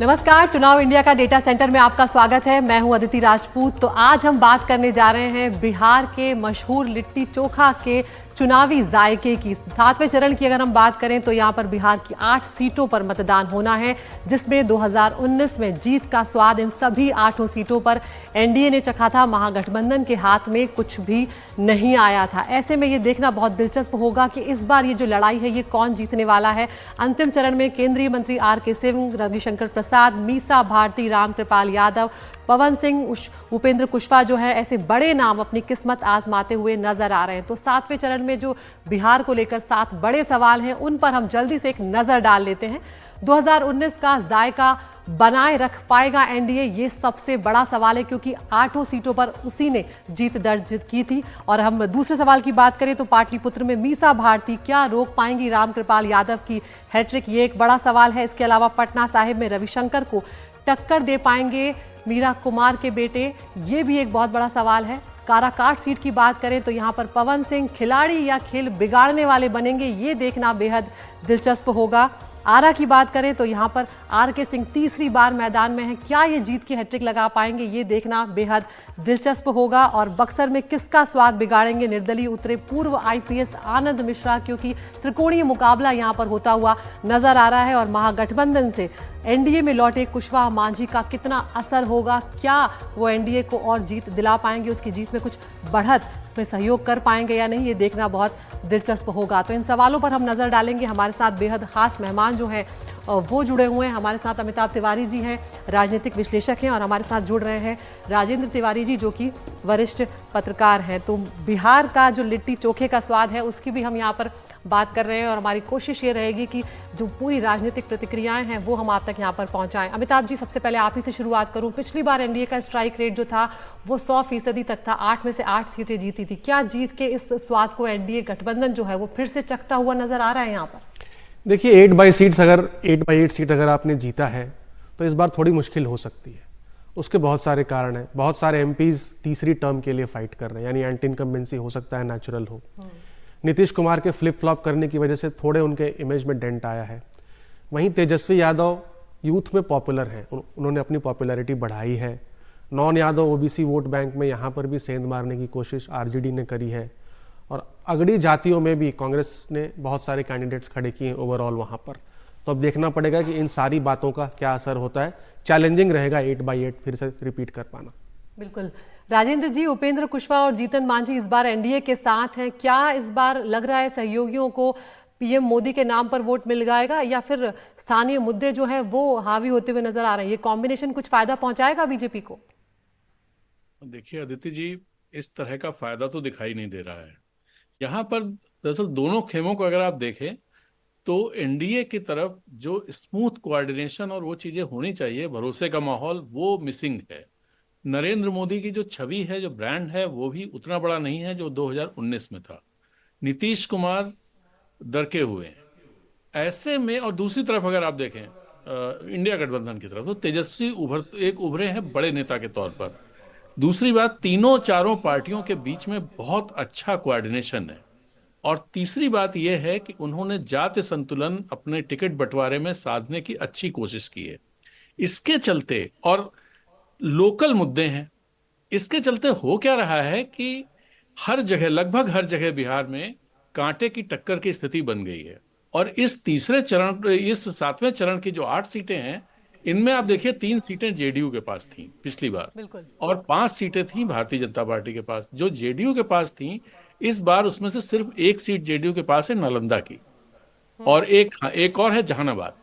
नमस्कार, चुनाव इंडिया का डेटा सेंटर में आपका स्वागत है। मैं हूं अदिति राजपूत। तो आज हम बात करने जा रहे हैं बिहार के मशहूर लिट्टी चोखा के चुनावी जायके की। 7वें चरण की अगर हम बात करें तो यहां पर बिहार की 8 सीटों पर मतदान होना है, जिसमें 2019 में जीत का स्वाद इन सभी 8 सीटों पर एनडीए ने चखा था। महागठबंधन के हाथ में कुछ भी नहीं आया था। ऐसे में ये देखना बहुत दिलचस्प होगा कि इस बार ये जो लड़ाई है ये कौन जीतने वाला है। अंतिम चरण में केंद्रीय मंत्री आर.के. सिंह, रविशंकर प्रसाद, मीसा भारती, रामकृपाल यादव, पवन सिंह, उपेंद्र कुशवाहा जो है, ऐसे बड़े नाम अपनी किस्मत आजमाते हुए नजर आ रहे हैं। तो 7वें चरण में जो बिहार को लेकर 7 बड़े सवाल हैं उन पर हम जल्दी से एक नजर डाल लेते हैं। 2019 का जायका बनाए रख पाएगा एनडीए, ये सबसे बड़ा सवाल है, क्योंकि 8 सीटों पर उसी ने जीत दर्ज की थी। और हम दूसरे सवाल की बात करें तो पाटलिपुत्र में मीसा भारती क्या रोक पाएंगी रामकृपाल यादव की हैट्रिक, ये एक बड़ा सवाल है। इसके अलावा पटना साहिब में रविशंकर को टक्कर दे पाएंगे मीरा कुमार के बेटे, ये भी एक बहुत बड़ा सवाल है। काराकाट सीट की बात करें तो यहां पर पवन सिंह खिलाड़ी या खेल बिगाड़ने वाले बनेंगे, ये देखना बेहद दिलचस्प होगा। आरा की बात करें तो यहां पर आर.के. सिंह तीसरी बार मैदान में हैं, क्या ये जीत की हैट्रिक लगा पाएंगे, ये देखना बेहद दिलचस्प होगा। और बक्सर में किसका स्वाद बिगाड़ेंगे निर्दलीय उतरे पूर्व आईपीएस आनंद मिश्रा, क्योंकि त्रिकोणीय मुकाबला यहां पर होता हुआ नजर आ रहा है। और महागठबंधन से एनडीए में लौटे कुशवाहा मांझी का कितना असर होगा, क्या वो एनडीए को और जीत दिला पाएंगे, उसकी जीत में कुछ बढ़त में सहयोग कर पाएंगे या नहीं, ये देखना बहुत दिलचस्प होगा। तो इन सवालों पर हम नजर डालेंगे। हमारे साथ बेहद खास मेहमान जो हैं वो जुड़े हुए हैं। हमारे साथ अमिताभ तिवारी जी हैं, राजनीतिक विश्लेषक हैं, और हमारे साथ जुड़ रहे हैं राजेंद्र तिवारी जी, जो कि वरिष्ठ पत्रकार हैं। तो बिहार का जो लिट्टी चोखे का स्वाद है उसकी भी हम यहाँ पर बात कर रहे हैं, और हमारी कोशिश ये रहेगी कि जो पूरी राजनीतिक प्रतिक्रियाएं हैं वो हम आप तक यहाँ पर पहुँचाएं। अमिताभ जी, सबसे पहले आप ही से शुरुआत करूँ। पिछली बार एनडीए का स्ट्राइक रेट जो था वो 100% तक था, 8 में से 8 सीटें जीती थी। क्या जीत के इस स्वाद को एनडीए गठबंधन जो है वो फिर से चखता हुआ नजर आ रहा है यहाँ पर? देखिए, 8 बाई 8 सीट अगर आपने जीता है तो इस बार थोड़ी मुश्किल हो सकती है। उसके बहुत सारे कारण हैं। बहुत सारे एमपीज तीसरी टर्म के लिए फाइट कर रहे हैं, यानी एंटी इनकम्बेंसी हो सकता है नेचुरल हो। नीतीश कुमार के फ्लिप फ्लॉप करने की वजह से थोड़े उनके इमेज में डेंट आया है। वहीं तेजस्वी यादव यूथ में पॉपुलर हैं, उन्होंने अपनी पॉपुलैरिटी बढ़ाई है। Non Yadav OBC vote bank में यहाँ पर भी सेंध मारने की कोशिश आरजेडी ने करी है, और अगड़ी जातियों में भी कांग्रेस ने बहुत सारे कैंडिडेट्स खड़े किए हैं ओवरऑल वहाँ पर। तो अब देखना पड़ेगा कि इन सारी बातों का क्या असर होता है। चैलेंजिंग रहेगा 8 बाई 8 फिर से रिपीट कर पाना। बिल्कुल। राजेंद्र जी, उपेंद्र कुशवाहा और जीतन मांझी इस बार एनडीए के साथ हैं, क्या इस बार लग रहा है सहयोगियों को पीएम मोदी के नाम पर वोट मिल जाएगा, या फिर स्थानीय मुद्दे जो हैं वो हावी होते हुए नजर आ रहे हैं? ये कॉम्बिनेशन कुछ फायदा पहुंचाएगा बीजेपी को? देखिए अदिति जी, इस तरह का फायदा तो दिखाई नहीं दे रहा है यहाँ पर। दरअसल दोनों खेमों को अगर आप देखें तो एनडीए की तरफ जो स्मूथ कोऑर्डिनेशन और वो चीजें होनी चाहिए, भरोसे का माहौल, वो मिसिंग है। नरेंद्र मोदी की जो छवि है, जो ब्रांड है, वो भी उतना बड़ा नहीं है जो 2019 में था। नीतीश कुमार दरके हुए हैं ऐसे में। और दूसरी तरफ अगर आप देखें इंडिया गठबंधन की तरफ, तो तेजस्वी उभरे हैं बड़े नेता के तौर पर। दूसरी बात, तीनों चारों पार्टियों के बीच में बहुत अच्छा कोऑर्डिनेशन है। और तीसरी बात यह है कि उन्होंने जाति संतुलन अपने टिकट बंटवारे में साधने की अच्छी कोशिश की है। इसके चलते, और लोकल मुद्दे हैं, इसके चलते हो क्या रहा है कि हर जगह, लगभग हर जगह बिहार में कांटे की टक्कर की स्थिति बन गई है। और इस 7वें चरण की जो 8 सीटें हैं, इनमें आप देखिए 3 सीटें जेडीयू के पास थी पिछली बार, और 5 सीटें थी भारतीय जनता पार्टी के पास। जो जेडीयू के पास थी, इस बार उसमें से सिर्फ 1 सीट जेडीयू के पास है, नालंदा की, और एक और है जहानाबाद।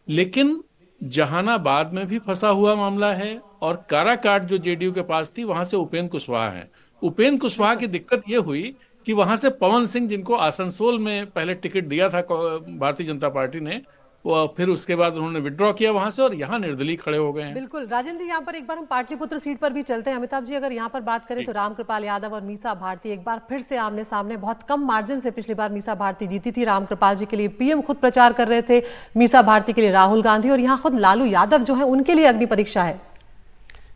लेकिन जहानाबाद में भी फंसा हुआ मामला है, और काराकाट जो जेडीयू के पास थी वहां से उपेंद्र कुशवाहा हैं। उपेंद्र कुशवाहा की दिक्कत यह हुई कि वहां से पवन सिंह, जिनको आसनसोल में पहले टिकट दिया था भारतीय जनता पार्टी ने, वो फिर उसके बाद उन्होंने विड्रॉ किया वहां से, और यहाँ निर्दलीय खड़े हो गए हैं। बिल्कुल। राजेंद्र, यहाँ पर एक बार हम पाटलिपुत्र सीट पर भी चलते हैं। अमिताभ जी, अगर यहाँ पर बात करें तो रामकृपाल यादव और मीसा भारती एक बार फिर से आमने सामने, बहुत कम मार्जिन से पिछली बार मीसा भारती जीती थी। रामकृपाल जी के लिए पीएम खुद प्रचार कर रहे थे, मीसा भारती के लिए राहुल गांधी, और यहाँ खुद लालू यादव जो है उनके लिए अग्नि परीक्षा है।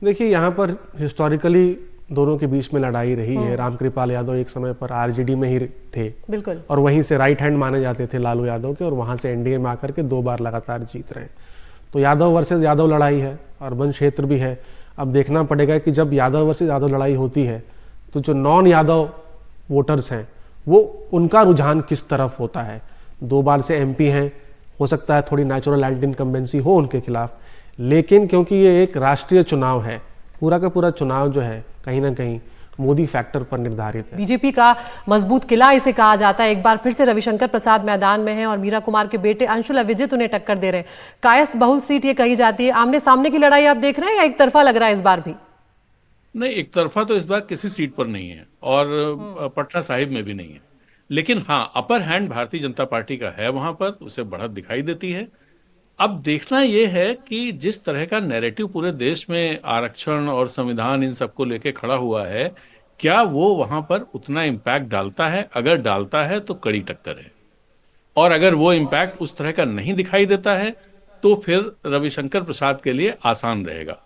देखिए, यहाँ पर हिस्टोरिकली दोनों के बीच में लड़ाई रही है। रामकृपाल यादव एक समय पर आरजेडी में ही थे, बिल्कुल, और वहीं से राइट हैंड माने जाते थे लालू यादव के, और वहां से एनडीए में आकर के 2 बार लगातार जीत रहे हैं। तो यादव वर्सेस यादव लड़ाई है, अर्बन क्षेत्र भी है। अब देखना पड़ेगा कि जब यादव वर्सेस यादव लड़ाई होती है तो जो नॉन यादव वोटर्स हैं वो उनका रुझान किस तरफ होता है। 2 बार से एमपी हैं, हो सकता है थोड़ी नेचुरल एंटी इनकम्बेंसी हो उनके खिलाफ, लेकिन क्योंकि ये एक राष्ट्रीय चुनाव है, पूरा का पूरा चुनाव जो है कहीं ना कहीं मोदी फैक्टर पर निर्धारित है। बीजेपी का मजबूत किला इसे कहा जाता है। एक बार फिर से रविशंकर प्रसाद मैदान में हैं और मीरा कुमार के बेटे अंशुल अविजित उन्हें टक्कर दे रहे हैं। कायस्थ बहुल सीट ये कही जाती है। आमने सामने की लड़ाई आप देख रहे हैं या एक तरफा लग रहा है इस बार भी? नहीं, एक तरफा तो इस बार किसी सीट पर नहीं है और पटना साहिब में भी नहीं है, लेकिन हाँ, upper hand Bharatiya Janata party का है, वहां पर उसे बढ़त दिखाई देती है। अब देखना यह है कि जिस तरह का नैरेटिव पूरे देश में आरक्षण और संविधान इन सबको लेके खड़ा हुआ है, क्या वो वहां पर उतना इम्पैक्ट डालता है। अगर डालता है तो कड़ी टक्कर है, और अगर वो इम्पैक्ट उस तरह का नहीं दिखाई देता है तो फिर रविशंकर प्रसाद के लिए आसान रहेगा।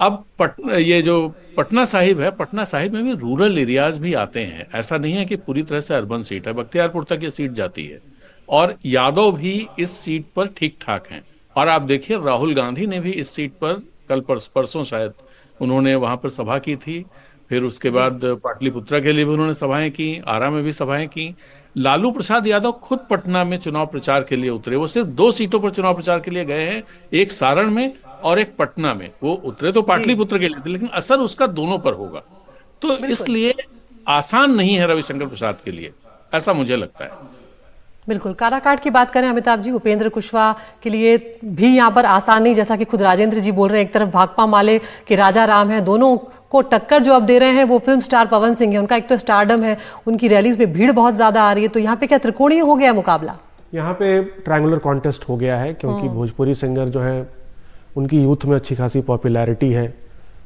अब ये जो पटना साहिब है, पटना साहिब में भी रूरल एरियाज भी आते हैं, ऐसा नहीं है कि पूरी तरह से अर्बन सीट है। बख्तियारपुर तक ये सीट जाती है और यादव भी इस सीट पर ठीक ठाक हैं। और आप देखिए, राहुल गांधी ने भी इस सीट पर कल परसों शायद उन्होंने वहां पर सभा की थी। फिर उसके बाद पाटलिपुत्रा के लिए भी उन्होंने सभाएं की, आरा में भी सभाएं की। लालू प्रसाद यादव खुद पटना में चुनाव प्रचार के लिए उतरे। वो सिर्फ 2 सीटों पर चुनाव प्रचार के लिए गए हैं, एक सारण में और एक पटना में। वो उतरे तो पाटलिपुत्र के लिए थे, लेकिन असर उसका दोनों पर होगा। तो इसलिए आसान नहीं है रविशंकर प्रसाद के लिए, ऐसा मुझे लगता है। बिल्कुल। काराकाट की बात करें अमिताभ जी, उपेंद्र कुशवाहा के लिए भी यहाँ पर आसान नहीं, जैसा कि खुद राजेंद्र जी बोल रहे हैं। एक तरफ भाकपा माले के राजा राम है, दोनों को टक्कर जो अब दे रहे हैं वो फिल्म स्टार पवन सिंह है। उनका एक तो स्टारडम है, उनकी रैलीज में भीड़ बहुत ज्यादा आ रही है। तो यहाँ पे क्या त्रिकोणीय हो गया मुकाबला? यहाँ पे ट्रायंगुलर कॉन्टेस्ट हो गया है, क्योंकि भोजपुरी सिंगर जो है उनकी यूथ में अच्छी खासी पॉपुलैरिटी है।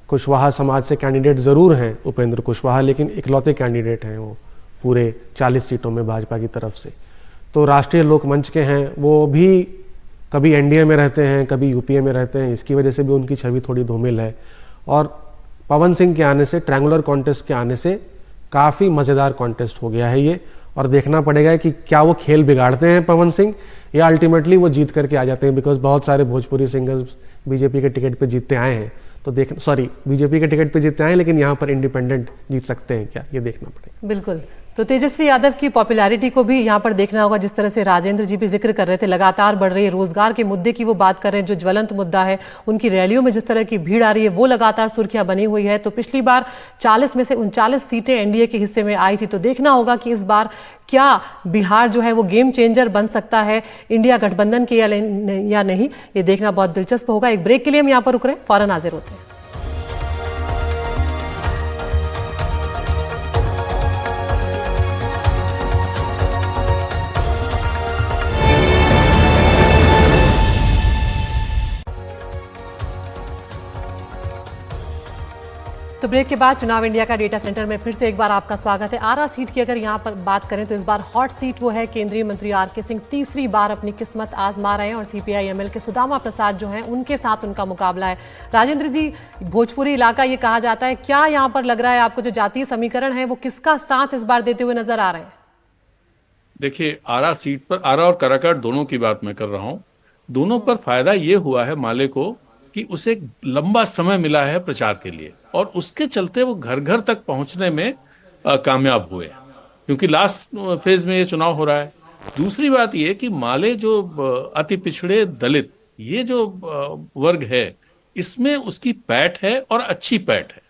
कुशवाहा समाज से कैंडिडेट जरूर हैं उपेंद्र कुशवाहा, लेकिन इकलौते कैंडिडेट हैं वो पूरे 40 सीटों में भाजपा की तरफ से। तो राष्ट्रीय लोक मंच के हैं, वो भी कभी एनडीए में रहते हैं, कभी यूपीए में रहते हैं, इसकी वजह से भी उनकी छवि थोड़ी धूमिल है। और पवन सिंह के आने से, ट्रायंगुलर कॉन्टेस्ट के आने से काफ़ी मज़ेदार कॉन्टेस्ट हो गया है ये। और देखना पड़ेगा कि क्या वो खेल बिगाड़ते हैं पवन सिंह, या अल्टीमेटली वो जीत करके आ जाते हैं। बिकॉज बहुत सारे भोजपुरी सिंगर्स बीजेपी के टिकट पे जीतते आए हैं, तो बीजेपी के टिकट पे जीतते आए, लेकिन यहाँ पर इंडिपेंडेंट जीत सकते हैं क्या, ये देखना पड़ेगा। बिल्कुल। तो तेजस्वी यादव की पॉपुलैरिटी को भी यहाँ पर देखना होगा। जिस तरह से राजेंद्र जी भी जिक्र कर रहे थे, लगातार बढ़ रही है। रोजगार के मुद्दे की वो बात कर रहे हैं, जो ज्वलंत मुद्दा है। उनकी रैलियों में जिस तरह की भीड़ आ रही है वो लगातार सुर्खियां बनी हुई है। तो पिछली बार 40 में से 39 सीटें एनडीए के हिस्से में आई थी। तो देखना होगा कि इस बार क्या बिहार जो है वो गेम चेंजर बन सकता है इंडिया गठबंधन के या नहीं, ये देखना बहुत दिलचस्प होगा। एक ब्रेक के लिए हम यहाँ पर रुक रहे हैं, फौरन हाजिर होते हैं। तो ब्रेक के बाद चुनाव इंडिया का डेटा सेंटर में फिर से एक बार आपका स्वागत है। आरा सीट की अगर यहाँ पर बात करें तो इस बार हॉट सीट वो है केंद्रीय मंत्री आरके सिंह तीसरी बार अपनी किस्मत आजमा रहे हैं और सीपीआई एमएल के सुदामा प्रसाद जो हैं उनके साथ उनका मुकाबला है। राजेंद्र जी, भोजपुरी इलाका ये कहा जाता है, क्या यहाँ पर लग रहा है आपको जो जातीय समीकरण है वो किसका साथ इस बार देते हुए नजर आ रहे हैं? देखिए, आरा सीट पर, आरा और काराकाट दोनों की बात मैं कर रहा हूं, दोनों पर फायदा ये हुआ है माले को कि उसे एक लंबा समय मिला है प्रचार के लिए, और उसके चलते वो घर घर तक पहुंचने में कामयाब हुए, क्योंकि लास्ट फेज में ये चुनाव हो रहा है। दूसरी बात ये कि माले जो अति पिछड़े दलित ये जो वर्ग है, इसमें उसकी पैठ है और अच्छी पैठ है।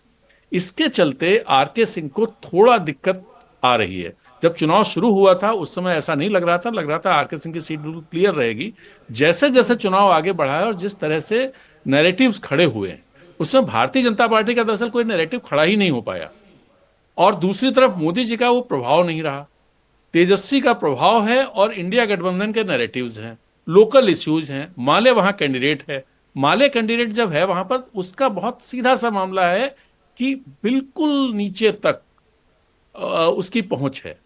इसके चलते आरके सिंह को थोड़ा दिक्कत आ रही है। जब चुनाव शुरू हुआ था उस समय ऐसा नहीं लग रहा था आरके सिंह की सीट बिल्कुल क्लियर रहेगी। जैसे जैसे चुनाव आगे बढ़ा है और जिस तरह से नैरेटिव्स खड़े हुए हैं, उसमें भारतीय जनता पार्टी का दरअसल कोई नैरेटिव खड़ा ही नहीं हो पाया। और दूसरी तरफ मोदी जी का वो प्रभाव नहीं रहा, तेजस्वी का प्रभाव है और इंडिया गठबंधन के नैरेटिव्स हैं, लोकल इश्यूज हैं। माले वहां कैंडिडेट है, माले कैंडिडेट जब है वहां पर उसका बहुत सीधा सा मामला है कि बिल्कुल नीचे तक उसकी पहुंच है।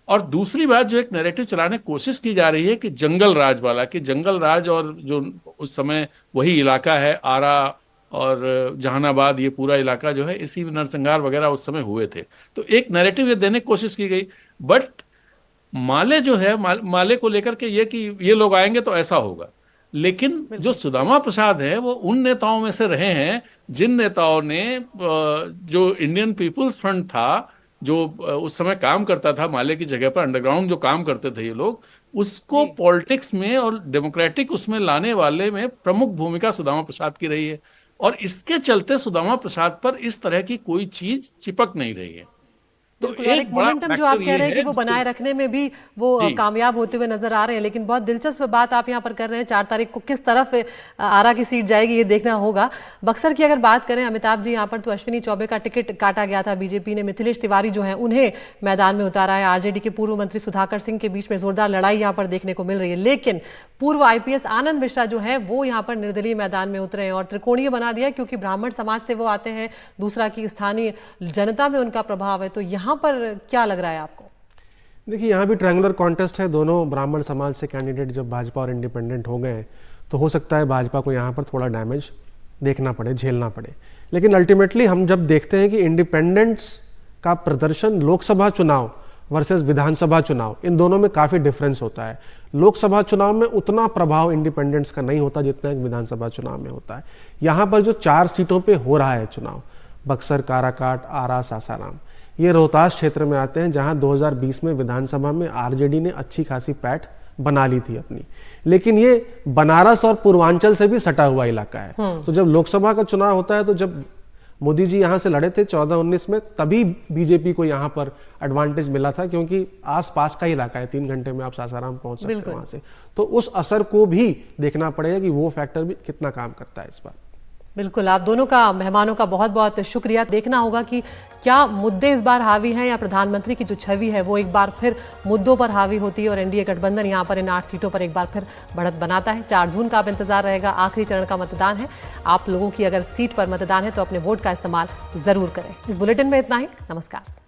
और दूसरी बात, जो एक नैरेटिव चलाने की कोशिश की जा रही है कि जंगल राज वाला, कि जंगल राज, और जो उस समय वही इलाका है आरा और जहानाबाद, ये पूरा इलाका जो है इसी में नरसंहार वगैरह उस समय हुए थे। तो एक नैरेटिव ये देने की कोशिश की गई। बट माले जो है, माले को लेकर के ये कि ये लोग आएंगे तो ऐसा होगा, लेकिन जो सुदामा प्रसाद है वो उन नेताओं में से रहे हैं जिन नेताओं ने जो इंडियन पीपुल्स फ्रंट था, जो उस समय काम करता था माले की जगह पर, अंडरग्राउंड जो काम करते थे ये लोग, उसको पॉलिटिक्स में और डेमोक्रेटिक उसमें लाने वाले में प्रमुख भूमिका सुदामा प्रसाद की रही है। और इसके चलते सुदामा प्रसाद पर इस तरह की कोई चीज चिपक नहीं रही है। तो एक बड़ा मोमेंटम जो आप फैक्टर कह ये रहे हैं कि है वो बनाए रखने में भी वो कामयाब होते हुए नजर आ रहे हैं, लेकिन बहुत दिलचस्प बात आप यहाँ पर कर रहे हैं। 4 तारीख को किस तरफ आरा की सीट जाएगी ये देखना होगा। बक्सर की अगर बात करें अमिताभ जी, यहाँ पर तो अश्विनी चौबे का टिकट काटा गया था, बीजेपी ने मिथिलेश तिवारी जो है उन्हें मैदान में उतारा है। आरजेडी के पूर्व मंत्री सुधाकर सिंह के बीच में जोरदार लड़ाई यहाँ पर देखने को मिल रही है, लेकिन पूर्व IPS आनंद मिश्रा जो है वो यहाँ पर निर्दलीय मैदान में उतरे हैं और त्रिकोणीय बना दिया, क्योंकि ब्राह्मण समाज से वो आते हैं, दूसरा की स्थानीय जनता में उनका प्रभाव है। तो यहाँ पर क्या लग रहा है आपको? देखिए, यहाँ भी ट्रायंगुलर कॉन्टेस्ट है। दोनों ब्राह्मण समाज से कैंडिडेट जब भाजपा और इंडिपेंडेंट हो गए तो हो सकता है भाजपा को यहाँ पर थोड़ा डैमेज देखना पड़े, झेलना पड़े। लेकिन अल्टीमेटली हम जब देखते हैं कि इंडिपेंडेंट्स का प्रदर्शन लोकसभा चुनाव वर्सेस विधानसभा चुनाव, इन दोनों में काफ़ी डिफरेंस होता है। लोकसभा चुनाव में उतना प्रभाव इंडिपेंडेंट्स का नहीं होता जितना एक विधानसभा चुनाव में होता है। यहाँ पर जो 4 सीटों पे हो रहा है चुनाव, बक्सर, काराकाट, आरा, सासाराम, ये रोहतास क्षेत्र में आते हैं जहां 2020 में विधानसभा में आरजेडी ने अच्छी खासी पैठ बना ली थी अपनी, लेकिन ये बनारस और पूर्वांचल से भी सटा हुआ इलाका है। तो जब लोकसभा का चुनाव होता है, तो जब मोदी जी यहां से लड़े थे 14-19 में, तभी बीजेपी को यहां पर एडवांटेज मिला था, क्योंकि आसपास का इलाका है, 3 घंटे में आप सासाराम पहुंच सकते हैं वहां से। तो उस असर को भी देखना पड़ेगा कि वो फैक्टर भी कितना काम करता है इस बार। बिल्कुल, आप दोनों का, मेहमानों का बहुत बहुत शुक्रिया। देखना होगा कि क्या मुद्दे इस बार हावी हैं या प्रधानमंत्री की जो छवि है वो एक बार फिर मुद्दों पर हावी होती है और एनडीए गठबंधन यहाँ पर इन 8 सीटों पर एक बार फिर बढ़त बनाता है। 4 जून का अब इंतजार रहेगा, आखिरी चरण का मतदान है। आप लोगों की अगर सीट पर मतदान है तो अपने वोट का इस्तेमाल जरूर करें। इस बुलेटिन में इतना ही। नमस्कार।